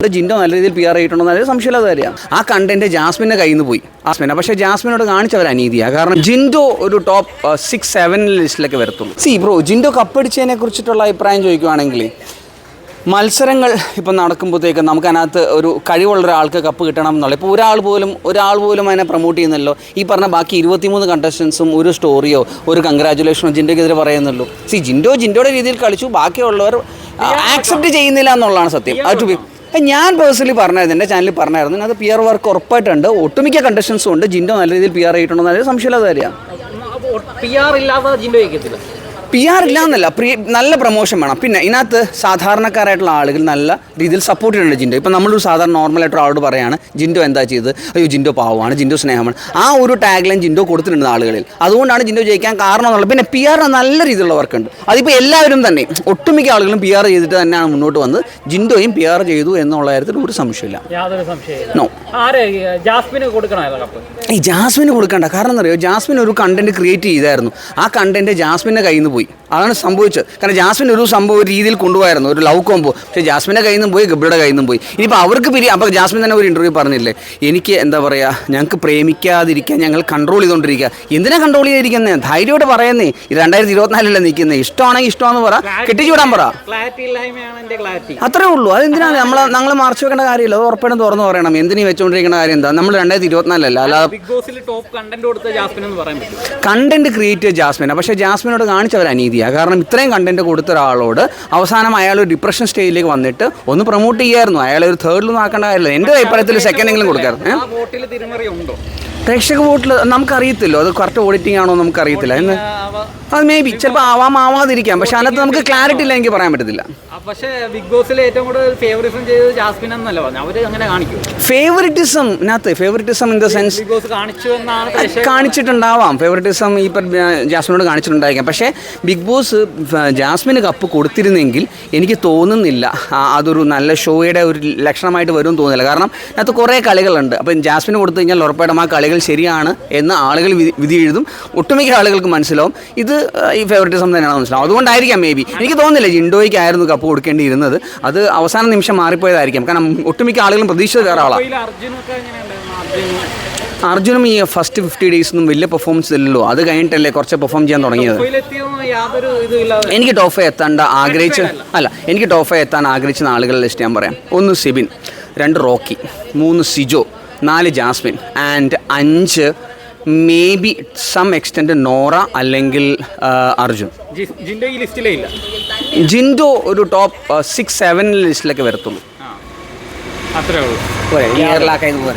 ജിൻഡോ നല്ല രീതിയിൽ PR ആയിട്ടുണ്ടെന്ന് അതിൽ സംശയമില്ലാത്ത കാര്യമാണ്. ആ കണ്ടന്റ് ജാസ്മിൻ്റെ കയ്യിൽ നിന്ന് പോയി. പക്ഷേ ജാസ്മിനോട് കാണിച്ചവർ അനീതിയാണ്. കാരണം ജിൻഡോ ഒരു ടോപ്പ് 6-7 ലിസ്റ്റിലൊക്കെ വരത്തുള്ളൂ. ബ്രോ, ജിൻഡോ കപ്പടിച്ചതിനെ കുറിച്ചിട്ടുള്ള അഭിപ്രായം ചോദിക്കുകയാണെങ്കിൽ മത്സരങ്ങൾ ഇപ്പം നടക്കുമ്പോഴത്തേക്ക് നമുക്കതിനകത്ത് ഒരു കഴിവുള്ള ഒരാൾക്ക് കപ്പ് കിട്ടണം എന്നുള്ള ഇപ്പോൾ ഒരാൾ പോലും അതിനെ പ്രൊമോട്ട് ചെയ്യുന്നല്ലോ. ഈ പറഞ്ഞ ബാക്കി 23 കണ്ടസ്റ്റൻസും ഒരു സ്റ്റോറിയോ ഒരു കൺഗ്രാജുലേഷനോ ജിൻഡോയ്ക്കെതിരെ പറയുന്നുള്ളൂ. ജിൻഡോയുടെ രീതിയിൽ കളിച്ചു, ബാക്കിയുള്ളവർ ആക്സെപ്റ്റ് ചെയ്യുന്നില്ല എന്നുള്ളതാണ് സത്യം. ഞാൻ പേഴ്സണലി പറഞ്ഞായിരുന്നു, എൻ്റെ ചാനലിൽ പറഞ്ഞായിരുന്നു, അത് PR വർക്ക് ഉറപ്പായിട്ടുണ്ട്. ഒട്ടുമിക്ക കണ്ടസ്റ്റൻസും ഉണ്ട്. ജിൻഡോ നല്ല രീതിയിൽ PR ആയിട്ടുണ്ടെന്ന് അതിൽ സംശയമില്ലാത്ത കാര്യമാണ്. PR ഇല്ലാന്നല്ല, നല്ല പ്രൊമോഷൻ വേണം. പിന്നെ ഇതിനകത്ത് സാധാരണക്കാരായിട്ടുള്ള ആളുകൾ നല്ല രീതിയിൽ സപ്പോർട്ട് ചെയ്യുന്നുണ്ട് ജിൻഡോ. ഇപ്പം നമ്മളൊരു സാധാരണ നോർമലായിട്ട് ആളോട് പറയുകയാണ് ജിൻഡോ എന്താ ചെയ്തത്, അയ്യോ ജിൻഡോ പാവമാണ്, ജിൻഡോ സ്നേഹമാണ്, ആ ഒരു ടാഗ് ലൈൻ ജിൻഡോ കൊടുത്തിട്ടുണ്ട് ആളുകളിൽ. അതുകൊണ്ടാണ് ജിൻഡോ ജയിക്കാൻ കാരണം എന്നുള്ളത്. പിന്നെ PR നല്ല രീതിയിലുള്ള വർക്കുണ്ട്. അതിപ്പോൾ എല്ലാവരും തന്നെ ഒട്ടുമിക്ക ആളുകളും PR ചെയ്തിട്ട് തന്നെയാണ് മുന്നോട്ട് വന്നത്. ജിൻഡോയും PR ചെയ്തു എന്നുള്ള കാര്യത്തിൽ ഒരു സംശയമില്ല. ജാസ്മിന് കൊടുക്കണ്ട. കാരണം എന്താ പറയുക, ജാസ്മിൻ ഒരു കണ്ടന്റ് ക്രിയേറ്റ് ചെയ്തായിരുന്നു. ആ കണ്ടന്റ് ജാസ്മിൻ്റെ കയ്യിൽ നിന്ന് പോയി. അതാണ് സംഭവിച്ചത്. കാരണം ജാസ്മിൻ ഒരു സംഭവം ഒരു രീതിയിൽ കൊണ്ടുപോയായിരുന്നു, ഒരു ലവ് കോംബോ. പക്ഷേ ജാസ്മിൻ്റെ കയ്യിൽ നിന്നും പോയി, ഗബ്രിയുടെ കയ്യിൽ നിന്നും പോയി. ഇനിയിപ്പോൾ അവർക്ക് അപ്പോൾ ജാസ്മിൻ തന്നെ ഒരു ഇൻ്റർവ്യൂ പറഞ്ഞില്ലേ, എനിക്ക് എന്താ പറയുക, ഞങ്ങൾക്ക് പ്രേമിക്കാതിരിക്കാൻ ഞങ്ങൾ കൺട്രോൾ ചെയ്തുകൊണ്ടിരിക്കുക. എന്തിനാ കൺട്രോൾ ചെയ്തിരിക്കുന്നത്? ധൈര്യമായിട്ട് പറയുന്നേ. 2024 നിൽക്കുന്നത്. ഇഷ്ടമാണെങ്കിൽ ഇഷ്ടമാണെന്ന് പറ, കെട്ടിച്ചുവിടാൻ പറ, അത്രേ ഉള്ളൂ. അതെന്തിനാണ് ഞങ്ങൾ മറച്ചു വെക്കേണ്ട കാര്യമില്ല. അത് ഉറപ്പായിട്ടും തുറന്നു പറയണം. എന്തിനീ വെച്ചുകൊണ്ടിരിക്കേണ്ട കാര്യം എന്താ? നമ്മൾ 2024 അല്ലാതെ കണ്ടന്റ് ക്രിയേറ്റ് ചെയ്ത ജാസ്മിനാണ്. പക്ഷേ ജാസ്മിനോട് കാണിച്ചവർ അനീതിയാണ്. കാരണം ഇത്രയും കണ്ടന്റ് കൊടുത്ത ഒരാളോട് അവസാനം അയാൾ ഒരു ഡിപ്രഷൻ സ്റ്റേജിലേക്ക് വന്നിട്ട് ഒന്ന് പ്രൊമോട്ട് ചെയ്യായിരുന്നു. അയാളെ ഒരു തേർഡിലൊന്നും ആക്കേണ്ട കാര്യമില്ല. എൻ്റെ അഭിപ്രായത്തിൽ സെക്കൻഡെങ്കിലും കൊടുക്കാറുണ്ട്. പ്രേക്ഷക വോട്ടിൽ നമുക്കറിയത്തില്ലോ, അത് കറക്റ്റ് ഓഡിറ്റിംഗ് ആണോ നമുക്കറിയത്തില്ല. അത് മേ ബി ചിലപ്പോൾ ആവാതിരിക്കാം. പക്ഷെ അതിനകത്ത് നമുക്ക് ക്ലാരിറ്റി ഇല്ല, എനിക്ക് പറയാൻ പറ്റത്തില്ല. പക്ഷേ ബിഗ് ബോസിൽ ഏറ്റവും കൂടുതൽ ഫേവറിസം ചെയ്തത് ജാസ്മിൻ എന്നല്ല പറഞ്ഞു. അവർ അങ്ങനെ കാണിക്കും ഫേവറിറ്റിസം ഇൻ ദ സെൻസ് കാണിച്ചിട്ടുണ്ടാവാം. ഫേവറിറ്റിസം ഈ ജാസ്മിനോട് കാണിച്ചിട്ടുണ്ടായിരിക്കാം. പക്ഷേ ബിഗ് ബോസ് ജാസ്മിന് കപ്പ് കൊടുത്തിരുന്നെങ്കിൽ എനിക്ക് തോന്നുന്നില്ല അതൊരു നല്ല ഷോയുടെ ഒരു ലക്ഷണമായിട്ട് വരുമെന്ന് തോന്നുന്നില്ല. കാരണം അതിനകത്ത് കുറേ കളികളുണ്ട്. അപ്പം ജാസ്മിന് കൊടുത്തു കഴിഞ്ഞാൽ ഉറപ്പായിട്ടും ആ കളികൾ ശരിയാണ് എന്ന് ആളുകൾ വിധി എഴുതും. ഒട്ടുമിക്ക ആളുകൾക്ക് മനസ്സിലാവും ഇത് ഈ ഫേവറിറ്റിസം തന്നെയാണ് മനസ്സിലാവും. അതുകൊണ്ടായിരിക്കാം മേ ബി. എനിക്ക് തോന്നുന്നില്ല ജിൻഡോയ്ക്കായിരുന്നു കപ്പ് കൊടുക്കേണ്ടിയിരുന്നത്. അത് അവസാന നിമിഷം മാറിപ്പോയതായിരിക്കാം. കാരണം ഒട്ടുമിക്ക ആളുകളും പ്രതീക്ഷിച്ചത് വേറെ ആളാണ്. അർജുനും ഈ ഫസ്റ്റ് 50 ഡേയ്സൊന്നും വലിയ പെർഫോമൻസ് ഇല്ലല്ലോ. അത് കഴിഞ്ഞിട്ടല്ലേ കുറച്ച് പെർഫോം ചെയ്യാൻ തുടങ്ങിയത്. എനിക്ക് ടോപ്പ് 5 എത്താൻ ആഗ്രഹിച്ച ആളുകളുടെ ലിസ്റ്റ് ഞാൻ പറയാം. 1 Sibin, 2 Rocky, 3 Sijo, 4 Jasmine and 5 may be some extend Nora അല്ലെങ്കിൽ അർജുൻ. ജിൻഡോ ഒരു ടോപ്പ് 6-7 ലിസ്റ്റിലൊക്കെ വരത്തുള്ളൂ. അത്രേ ഉള്ളൂ.